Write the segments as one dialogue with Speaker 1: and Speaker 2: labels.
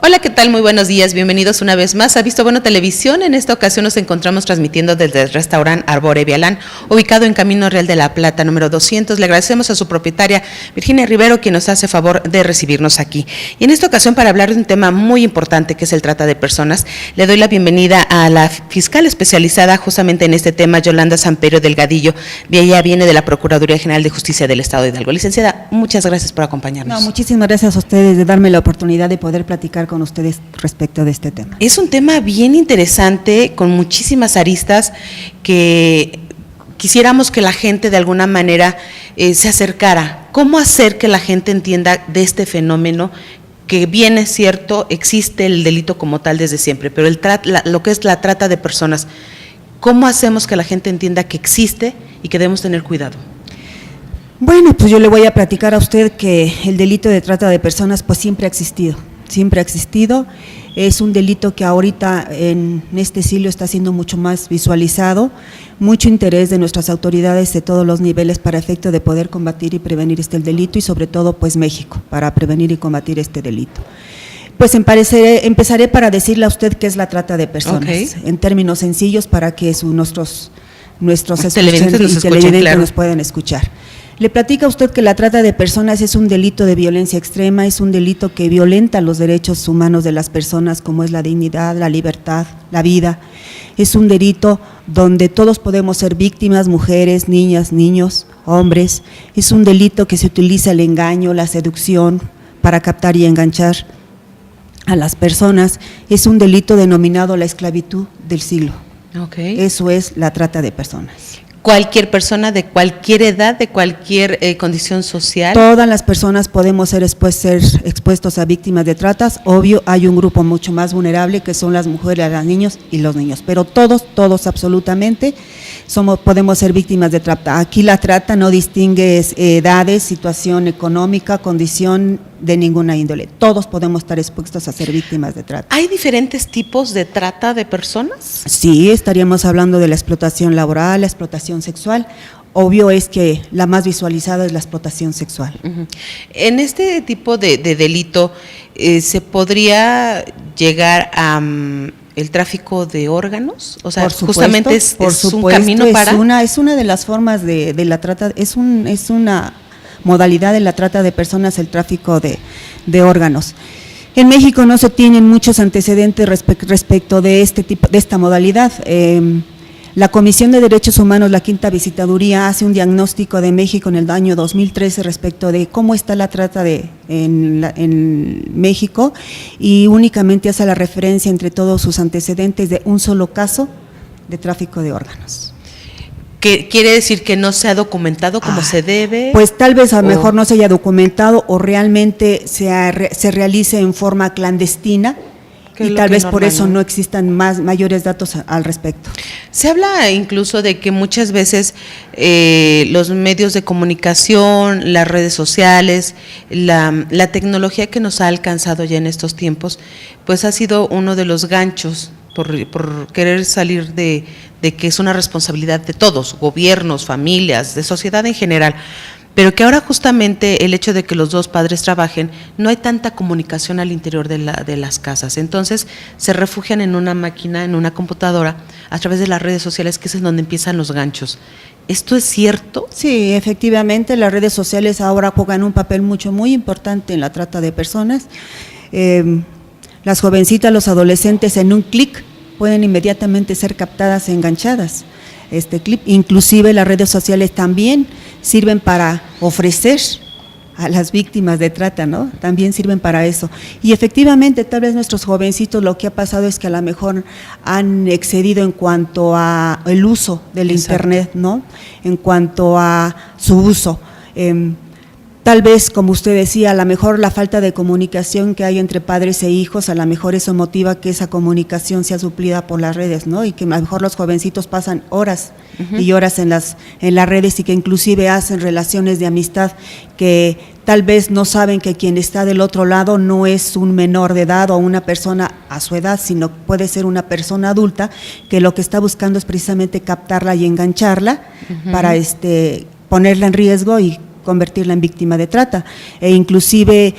Speaker 1: Hola, ¿qué tal? Muy buenos días, bienvenidos una vez más a Visto Bueno Televisión. En esta ocasión nos encontramos transmitiendo desde el restaurante Arbore Vialán, ubicado en Camino Real de la Plata, número 200. Le agradecemos a su propietaria, Virginia Rivero, quien nos hace favor de recibirnos aquí. Y en esta ocasión, para hablar de un tema muy importante, que es el trata de personas, le doy la bienvenida a la fiscal especializada justamente en este tema, Yolanda Samperio Delgadillo. Ella viene de la Procuraduría General de Justicia del Estado de Hidalgo. Licenciada, muchas gracias por acompañarnos.
Speaker 2: No, muchísimas gracias a ustedes de darme la oportunidad de poder platicar con ustedes respecto de este tema.
Speaker 1: Es un tema bien interesante, con muchísimas aristas que quisiéramos que la gente de alguna manera se acercara. ¿Cómo hacer que la gente entienda de este fenómeno? Que bien es cierto, existe el delito como tal desde siempre, pero lo que es la trata de personas, ¿cómo hacemos que la gente entienda que existe y que debemos tener cuidado?
Speaker 2: Bueno, pues yo le voy a platicar a usted que el delito de trata de personas pues siempre ha existido. Siempre ha existido, es un delito que ahorita en este siglo está siendo mucho más visualizado, mucho interés de nuestras autoridades de todos los niveles para efecto de poder combatir y prevenir este delito y sobre todo pues México para prevenir y combatir este delito. Pues empezaré para decirle a usted qué es la trata de personas, en términos sencillos para que nuestros televidentes nos puedan escuchar. Le platica a usted que la trata de personas es un delito de violencia extrema, es un delito que violenta los derechos humanos de las personas, como es la dignidad, la libertad, la vida. Es un delito donde todos podemos ser víctimas, mujeres, niñas, niños, hombres. Es un delito que se utiliza el engaño, la seducción para captar y enganchar a las personas. Es un delito denominado la esclavitud del siglo. Eso es la trata de personas.
Speaker 1: Cualquier persona de cualquier edad, de cualquier condición social.
Speaker 2: Todas las personas podemos ser expuestos a víctimas de tratas. Obvio, hay un grupo mucho más vulnerable que son las mujeres, los niños y los niños, pero todos absolutamente podemos ser víctimas de trata. Aquí la trata no distingue edades, situación económica, condición de ninguna índole. Todos podemos estar expuestos a ser víctimas de trata.
Speaker 1: ¿Hay diferentes tipos de trata de personas?
Speaker 2: Sí, estaríamos hablando de la explotación laboral, la explotación sexual. Obvio es que la más visualizada es la explotación sexual.
Speaker 1: En este tipo de delito, ¿se podría llegar a el tráfico de órganos? O sea,
Speaker 2: por supuesto,
Speaker 1: justamente es un camino para…
Speaker 2: Es una de las formas de la trata, es una modalidad de la trata de personas, el tráfico de órganos. En México no se tienen muchos antecedentes respecto de esta modalidad. La Comisión de Derechos Humanos, la Quinta Visitaduría, hace un diagnóstico de México en el año 2013 respecto de cómo está la trata en México y únicamente hace la referencia entre todos sus antecedentes de un solo caso de tráfico de órganos.
Speaker 1: ¿Qué quiere decir? ¿Que no se ha documentado como se debe?
Speaker 2: Pues tal vez a lo mejor no se haya documentado o realmente se realice en forma clandestina y tal vez por eso no existan mayores datos al respecto.
Speaker 1: Se habla incluso de que muchas veces los medios de comunicación, las redes sociales, la tecnología que nos ha alcanzado ya en estos tiempos, pues ha sido uno de los ganchos por querer salir de que es una responsabilidad de todos, gobiernos, familias, de sociedad en general, pero que ahora justamente el hecho de que los dos padres trabajen, no hay tanta comunicación al interior de las casas, entonces se refugian en una máquina, en una computadora, a través de las redes sociales, que es en donde empiezan los ganchos. ¿Esto es cierto?
Speaker 2: Sí, efectivamente, las redes sociales ahora juegan un papel muy importante en la trata de personas. Las jovencitas, los adolescentes en un clic pueden inmediatamente ser captadas e enganchadas. Este clip, inclusive las redes sociales también sirven para ofrecer a las víctimas de trata, ¿no? También sirven para eso. Y efectivamente, tal vez nuestros jovencitos lo que ha pasado es que a lo mejor han excedido en cuanto a el uso del Internet, ¿no? En cuanto a su uso. Tal vez, como usted decía, a lo mejor la falta de comunicación que hay entre padres e hijos, a lo mejor eso motiva que esa comunicación sea suplida por las redes, ¿no? Y que a lo mejor los jovencitos pasan horas y horas en las redes y que inclusive hacen relaciones de amistad que tal vez no saben que quien está del otro lado no es un menor de edad o una persona a su edad, sino puede ser una persona adulta que lo que está buscando es precisamente captarla y engancharla para ponerla en riesgo y convertirla en víctima de trata. E inclusive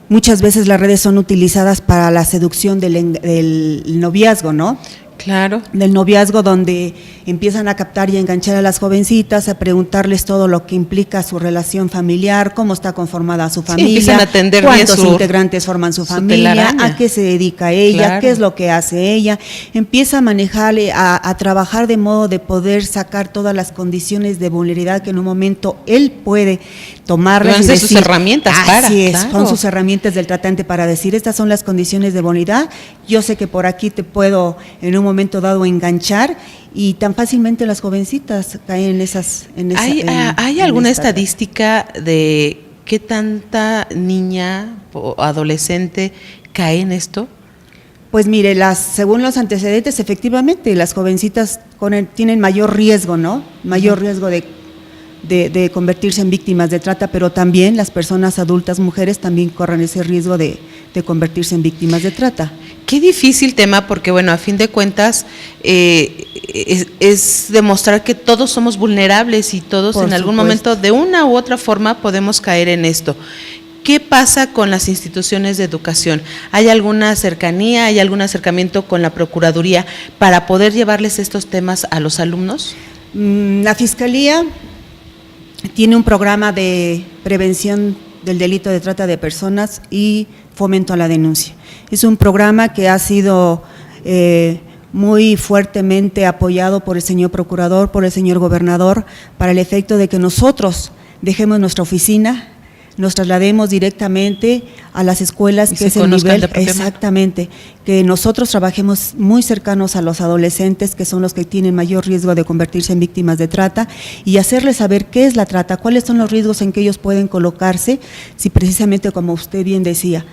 Speaker 2: muchas veces las redes son utilizadas para la seducción del noviazgo, ¿no?
Speaker 1: Claro.
Speaker 2: Del noviazgo, donde empiezan a captar y a enganchar a las jovencitas, a preguntarles todo lo que implica su relación familiar, cómo está conformada su familia,
Speaker 1: empiezan a atender
Speaker 2: cuántos
Speaker 1: bien
Speaker 2: integrantes forman su familia,
Speaker 1: telaraña.
Speaker 2: a qué se dedica ella,
Speaker 1: Claro.
Speaker 2: qué es lo que hace ella. Empieza a manejar, a trabajar de modo de poder sacar todas las condiciones de vulnerabilidad que en un momento él puede tomarlas y
Speaker 1: Van a ser
Speaker 2: decir,
Speaker 1: sus herramientas para,
Speaker 2: así es,
Speaker 1: claro.
Speaker 2: son sus herramientas del tratante para decir, estas son las condiciones de vulnerabilidad, yo sé que por aquí te puedo en un momento dado enganchar, y tan fácilmente las jovencitas caen en esas.
Speaker 1: ¿Hay alguna estadística de qué tanta niña o adolescente cae en esto?
Speaker 2: Pues mire, según los antecedentes, efectivamente, las jovencitas tienen mayor riesgo, ¿no? Mayor riesgo de convertirse en víctimas de trata, pero también las personas adultas, mujeres, también corren ese riesgo de convertirse en víctimas de trata.
Speaker 1: Qué difícil tema, porque bueno, a fin de cuentas es demostrar que todos somos vulnerables y todos en algún momento de una u otra forma podemos caer en esto. ¿Qué pasa con las instituciones de educación? ¿Hay alguna cercanía, hay algún acercamiento con la Procuraduría para poder llevarles estos temas a los alumnos?
Speaker 2: La Fiscalía tiene un programa de prevención del delito de trata de personas y fomento a la denuncia. Es un programa que ha sido muy fuertemente apoyado por el señor procurador, por el señor gobernador, para el efecto de que nosotros dejemos nuestra oficina, nos traslademos directamente a las escuelas, que es el nivel, exactamente, que nosotros trabajemos muy cercanos a los adolescentes, que son los que tienen mayor riesgo de convertirse en víctimas de trata, y hacerles saber qué es la trata, cuáles son los riesgos en que ellos pueden colocarse, si precisamente, como usted bien decía,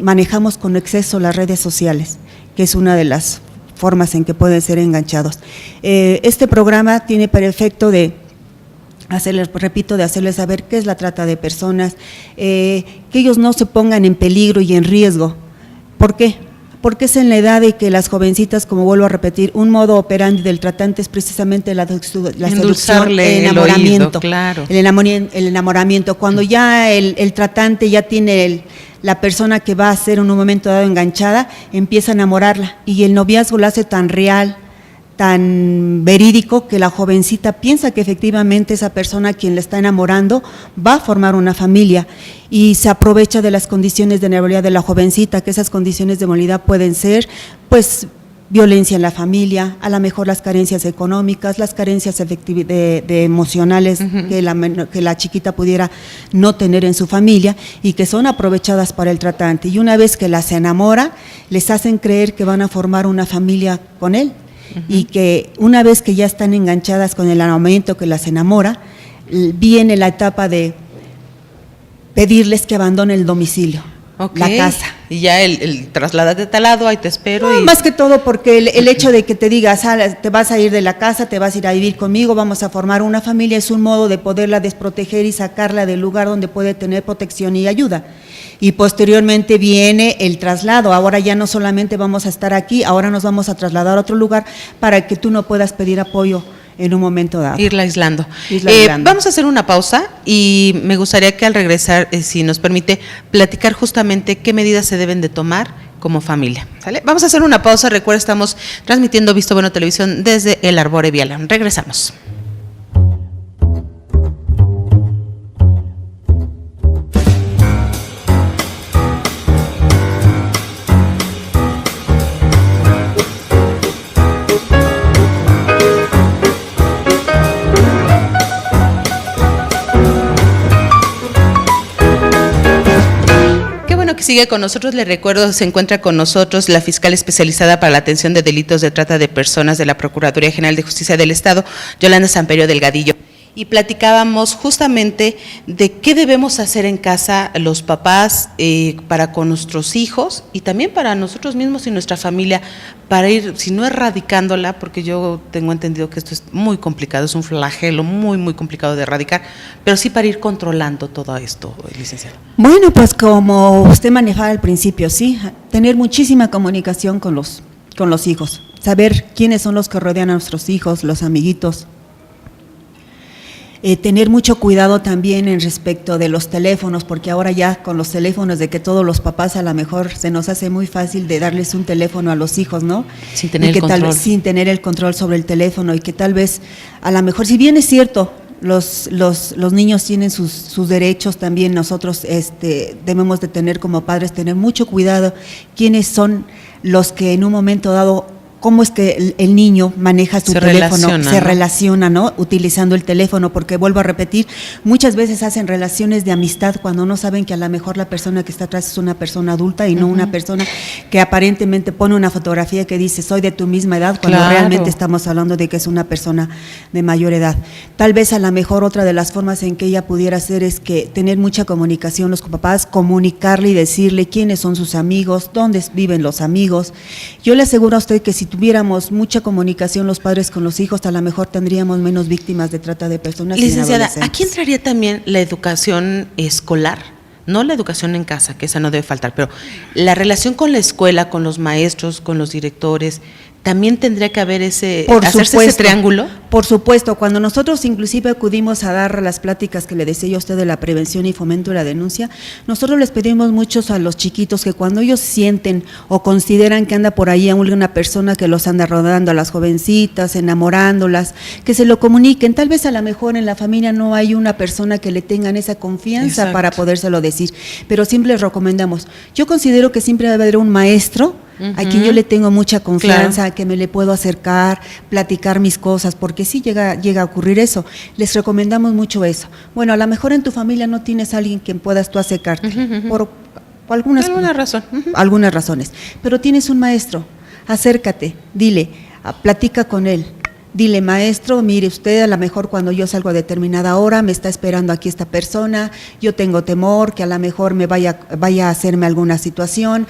Speaker 2: manejamos con exceso las redes sociales, que es una de las formas en que pueden ser enganchados. Este programa tiene para efecto de hacerles saber qué es la trata de personas, que ellos no se pongan en peligro y en riesgo. ¿Por qué? Porque es en la edad de que las jovencitas, como vuelvo a repetir, un modo operandi del tratante es precisamente la seducción, el enamoramiento.
Speaker 1: Claro.
Speaker 2: El enamoramiento, cuando ya el tratante ya tiene la persona que va a ser en un momento dado enganchada, empieza a enamorarla, y el noviazgo lo hace tan real, tan verídico, que la jovencita piensa que efectivamente esa persona a quien le está enamorando va a formar una familia, y se aprovecha de las condiciones de vulnerabilidad de la jovencita, que esas condiciones de vulnerabilidad pueden ser, pues, violencia en la familia, a lo mejor las carencias económicas, las carencias de emocionales que la chiquita pudiera no tener en su familia, y que son aprovechadas para el tratante, y una vez que las enamora, les hacen creer que van a formar una familia con él. Y que una vez que ya están enganchadas con el enamoramiento que las enamora, viene la etapa de pedirles que abandonen el domicilio, la casa.
Speaker 1: Y ya el trasládate a tal lado, ahí te espero.
Speaker 2: No, más que todo porque el hecho de que te digas, te vas a ir de la casa, te vas a ir a vivir conmigo, vamos a formar una familia, es un modo de poderla desproteger y sacarla del lugar donde puede tener protección y ayuda. Y posteriormente viene el traslado, ahora ya no solamente vamos a estar aquí, ahora nos vamos a trasladar a otro lugar para que tú no puedas pedir apoyo en un momento dado.
Speaker 1: Irla aislando. Vamos a hacer una pausa, y me gustaría que al regresar, si nos permite, platicar justamente qué medidas se deben de tomar como familia. ¿Sale? Vamos a hacer una pausa. Recuerda, estamos transmitiendo Visto Bueno Televisión desde el Arbore Viala. Regresamos. Que sigue con nosotros, le recuerdo, se encuentra con nosotros la fiscal especializada para la atención de delitos de trata de personas de la Procuraduría General de Justicia del Estado, Yolanda Samperio Delgadillo. Y platicábamos justamente de qué debemos hacer en casa los papás para con nuestros hijos, y también para nosotros mismos y nuestra familia, para ir, si no erradicándola, porque yo tengo entendido que esto es muy complicado, es un flagelo muy, muy complicado de erradicar, pero sí para ir controlando todo esto, licenciado.
Speaker 2: Bueno, pues como usted manejaba al principio, sí, tener muchísima comunicación con los hijos, saber quiénes son los que rodean a nuestros hijos, los amiguitos. Tener mucho cuidado también en respecto de los teléfonos, porque ahora ya con los teléfonos de que todos los papás a lo mejor se nos hace muy fácil de darles un teléfono a los hijos, ¿no?
Speaker 1: Sin tener el control.
Speaker 2: Sin tener el control sobre el teléfono, y que tal vez a lo mejor, si bien es cierto, los niños tienen sus derechos, también nosotros debemos de tener como padres, tener mucho cuidado quiénes son los que en un momento dado, cómo es que el niño maneja su teléfono, se relaciona, ¿no? Utilizando el teléfono, porque vuelvo a repetir, muchas veces hacen relaciones de amistad cuando no saben que a lo mejor la persona que está atrás es una persona adulta y no una persona que aparentemente pone una fotografía que dice soy de tu misma edad, cuando realmente estamos hablando de que es una persona de mayor edad. Tal vez a lo mejor otra de las formas en que ella pudiera hacer es que tener mucha comunicación los papás, comunicarle y decirle quiénes son sus amigos, dónde viven los amigos. Yo le aseguro a usted que si tuviéramos mucha comunicación los padres con los hijos, a lo mejor tendríamos menos víctimas de trata de personas.
Speaker 1: Licenciada, aquí entraría también la educación escolar, no la educación en casa, que esa no debe faltar, pero la relación con la escuela, con los maestros, con los directores, también tendría que haber hacerse ese triángulo.
Speaker 2: Por supuesto, cuando nosotros inclusive acudimos a dar las pláticas que le decía yo a usted de la prevención y fomento de la denuncia, nosotros les pedimos muchos a los chiquitos que cuando ellos sienten o consideran que anda por ahí una persona que los anda rodando, a las jovencitas, enamorándolas, que se lo comuniquen. Tal vez a lo mejor en la familia no hay una persona que le tengan esa confianza para podérselo decir, pero siempre les recomendamos. Yo considero que siempre debe haber un maestro a quien yo le tengo mucha confianza, que me le puedo acercar, platicar mis cosas, porque sí llega a ocurrir eso. Les recomendamos mucho eso. Bueno, a lo mejor en tu familia no tienes a alguien quien puedas tú acercarte, por algunas razones, pero tienes un maestro, acércate, dile, platica con él. Dile, maestro, mire usted, a lo mejor cuando yo salgo a determinada hora me está esperando aquí esta persona, yo tengo temor que a lo mejor me vaya a hacerme alguna situación,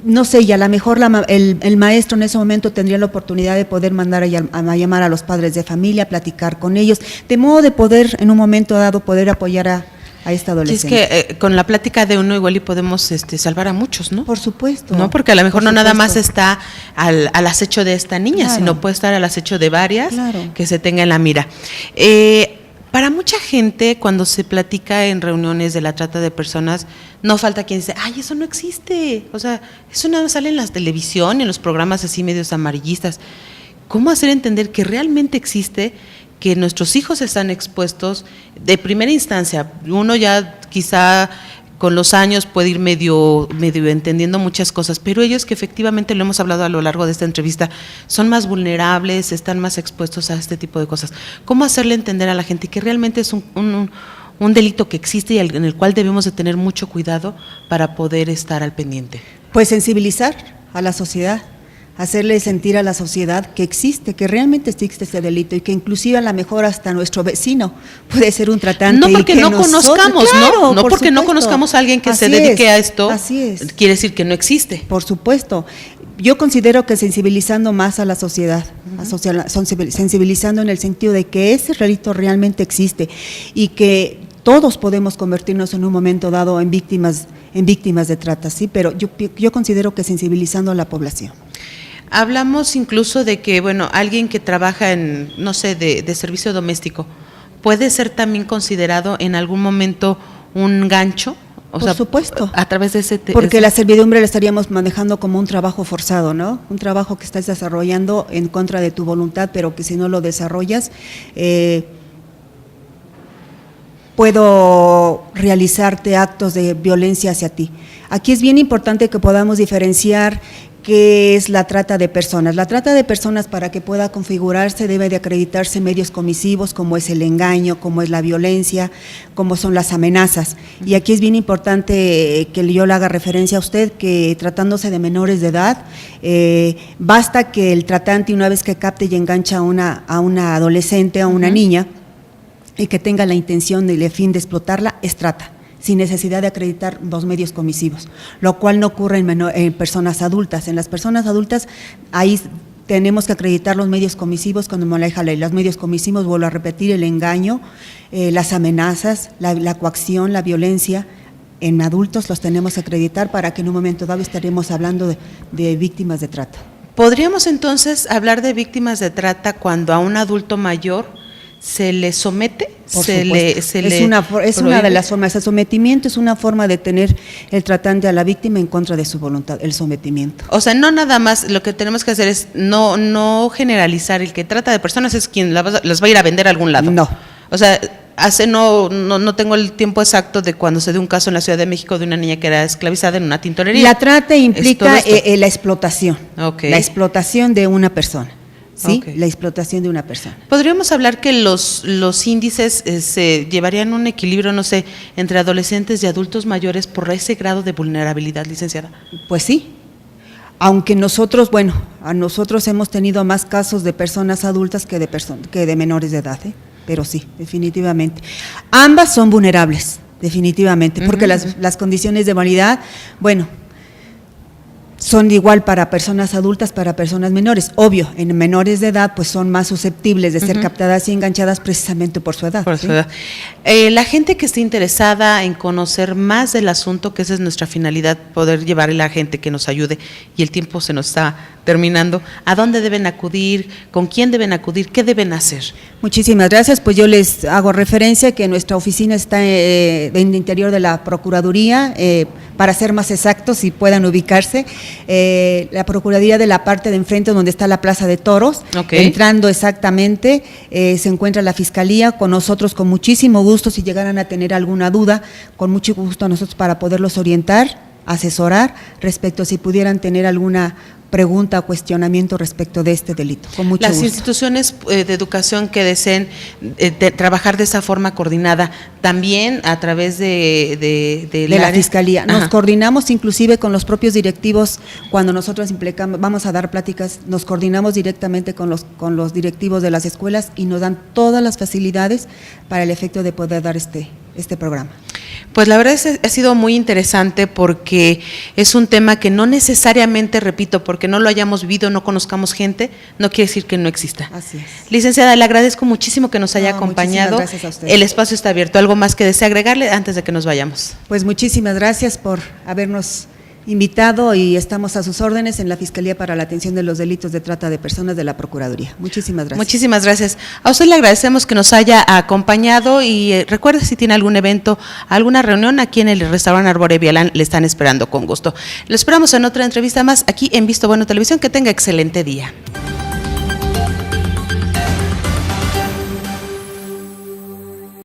Speaker 2: no sé, y a lo mejor el maestro en ese momento tendría la oportunidad de poder mandar a llamar a los padres de familia, platicar con ellos, de modo de poder en un momento dado poder apoyar a esta adolescente.
Speaker 1: Es que con la plática de uno igual y podemos salvar a muchos, ¿no?
Speaker 2: Por supuesto.
Speaker 1: No, porque a lo mejor no nada más está al acecho de esta niña, sino puede estar al acecho de varias que se tenga en la mira. Para mucha gente, cuando se platica en reuniones de la trata de personas, no falta quien dice, ay, eso no existe. O sea, eso nada más sale en la televisión, en los programas así medios amarillistas. ¿Cómo hacer entender que realmente existe, que nuestros hijos están expuestos de primera instancia? Uno ya quizá con los años puede ir medio entendiendo muchas cosas, pero ellos, que efectivamente lo hemos hablado a lo largo de esta entrevista, son más vulnerables, están más expuestos a este tipo de cosas. ¿Cómo hacerle entender a la gente que realmente es un delito que existe y en el cual debemos de tener mucho cuidado para poder estar al pendiente?
Speaker 2: Pues sensibilizar a la sociedad, hacerle sentir a la sociedad que existe, que realmente existe este delito y que inclusive a lo mejor hasta nuestro vecino puede ser un tratante.
Speaker 1: No porque no conozcamos,
Speaker 2: claro,
Speaker 1: no porque no conozcamos a alguien que se dedique a esto, quiere decir que no existe.
Speaker 2: Por supuesto. Yo considero que sensibilizando más a la sociedad, sensibilizando en el sentido de que ese delito realmente existe y que todos podemos convertirnos en un momento dado en víctimas de trata, sí, pero yo considero que sensibilizando a la población.
Speaker 1: Hablamos incluso de que, bueno, alguien que trabaja en, no sé, de servicio doméstico, ¿puede ser también considerado en algún momento un gancho?
Speaker 2: Por supuesto.
Speaker 1: A través de ese...
Speaker 2: Porque la servidumbre la estaríamos manejando como un trabajo forzado, ¿no? Un trabajo que estás desarrollando en contra de tu voluntad, pero que si no lo desarrollas, puedo realizarte actos de violencia hacia ti. Aquí es bien importante que podamos diferenciar qué es la trata de personas. La trata de personas, para que pueda configurarse, debe de acreditarse medios comisivos, como es el engaño, como es la violencia, como son las amenazas. Y aquí es bien importante que yo le haga referencia a usted que, tratándose de menores de edad, basta que el tratante, una vez que capte y engancha a una adolescente, a una niña, y que tenga la intención y el fin de explotarla, es trata, sin necesidad de acreditar los medios comisivos, lo cual no ocurre en personas adultas. En las personas adultas, ahí tenemos que acreditar los medios comisivos cuando maneja la ley. Los medios comisivos, vuelvo a repetir, el engaño, las amenazas, la coacción, la violencia. En adultos los tenemos que acreditar para que en un momento dado estaremos hablando de víctimas de trata.
Speaker 1: ¿Podríamos entonces hablar de víctimas de trata cuando a un adulto mayor se le somete,
Speaker 2: Por
Speaker 1: se
Speaker 2: supuesto.
Speaker 1: le
Speaker 2: es una
Speaker 1: prohíbe.
Speaker 2: de las formas. El sometimiento es una forma de tener el tratante a la víctima en contra de su voluntad, el sometimiento.
Speaker 1: O sea, no nada más, lo que tenemos que hacer es no generalizar. El que trata de personas es quien las va a ir a vender a algún lado.
Speaker 2: No.
Speaker 1: O sea, no tengo el tiempo exacto de cuando se dio un caso en la Ciudad de México de una niña que era esclavizada en una tintorería.
Speaker 2: La trata implica
Speaker 1: Es todo esto.
Speaker 2: la explotación.
Speaker 1: Okay.
Speaker 2: La explotación de una persona. ¿Sí?
Speaker 1: Okay.
Speaker 2: La explotación de una persona.
Speaker 1: ¿Podríamos hablar que los índices se llevarían un equilibrio, no sé, entre adolescentes y adultos mayores por ese grado de vulnerabilidad, licenciada?
Speaker 2: Pues sí. Aunque nosotros hemos tenido más casos de personas adultas que de menores de edad, pero sí, definitivamente. Ambas son vulnerables, definitivamente, porque las condiciones de vanidad, son igual para personas adultas, para personas menores. Obvio, en menores de edad pues son más susceptibles de ser captadas y enganchadas precisamente por su edad.
Speaker 1: Por su edad. La gente que esté interesada en conocer más del asunto, que esa es nuestra finalidad, poder llevarle a la gente que nos ayude, y el tiempo se nos está terminando, ¿a dónde deben acudir? ¿Con quién deben acudir? ¿Qué deben hacer?
Speaker 2: Muchísimas gracias. Pues yo les hago referencia que nuestra oficina está en el interior de la Procuraduría, para ser más exactos y puedan ubicarse, la Procuraduría de la parte de enfrente donde está la Plaza de Toros, entrando exactamente, se encuentra la Fiscalía, con nosotros con muchísimo gusto, si llegaran a tener alguna duda, con mucho gusto a nosotros para poderlos orientar, asesorar respecto a si pudieran tener alguna pregunta o cuestionamiento respecto de este delito. Con mucho
Speaker 1: Las
Speaker 2: gusto.
Speaker 1: instituciones de educación que deseen trabajar de esa forma coordinada, también a través de
Speaker 2: la Fiscalía. Nos coordinamos inclusive con los propios directivos, cuando nosotros vamos a dar pláticas, nos coordinamos directamente con los directivos de las escuelas y nos dan todas las facilidades para el efecto de poder dar este programa.
Speaker 1: Pues la verdad ha sido muy interesante, porque es un tema que no necesariamente, repito, porque no lo hayamos vivido, no conozcamos gente, no quiere decir que no exista.
Speaker 2: Así es.
Speaker 1: Licenciada, le agradezco muchísimo que nos haya acompañado.
Speaker 2: Gracias a usted.
Speaker 1: El espacio está abierto. ¿Algo más que desee agregarle antes de que nos vayamos?
Speaker 2: Pues muchísimas gracias por habernos invitado, y estamos a sus órdenes en la Fiscalía para la Atención de los Delitos de Trata de Personas de la Procuraduría. Muchísimas gracias.
Speaker 1: Muchísimas gracias. A usted le agradecemos que nos haya acompañado, y recuerde, si tiene algún evento, alguna reunión, aquí en el restaurante Arbore Vialán le están esperando con gusto. Lo esperamos en otra entrevista más aquí en Visto Bueno Televisión. Que tenga excelente día.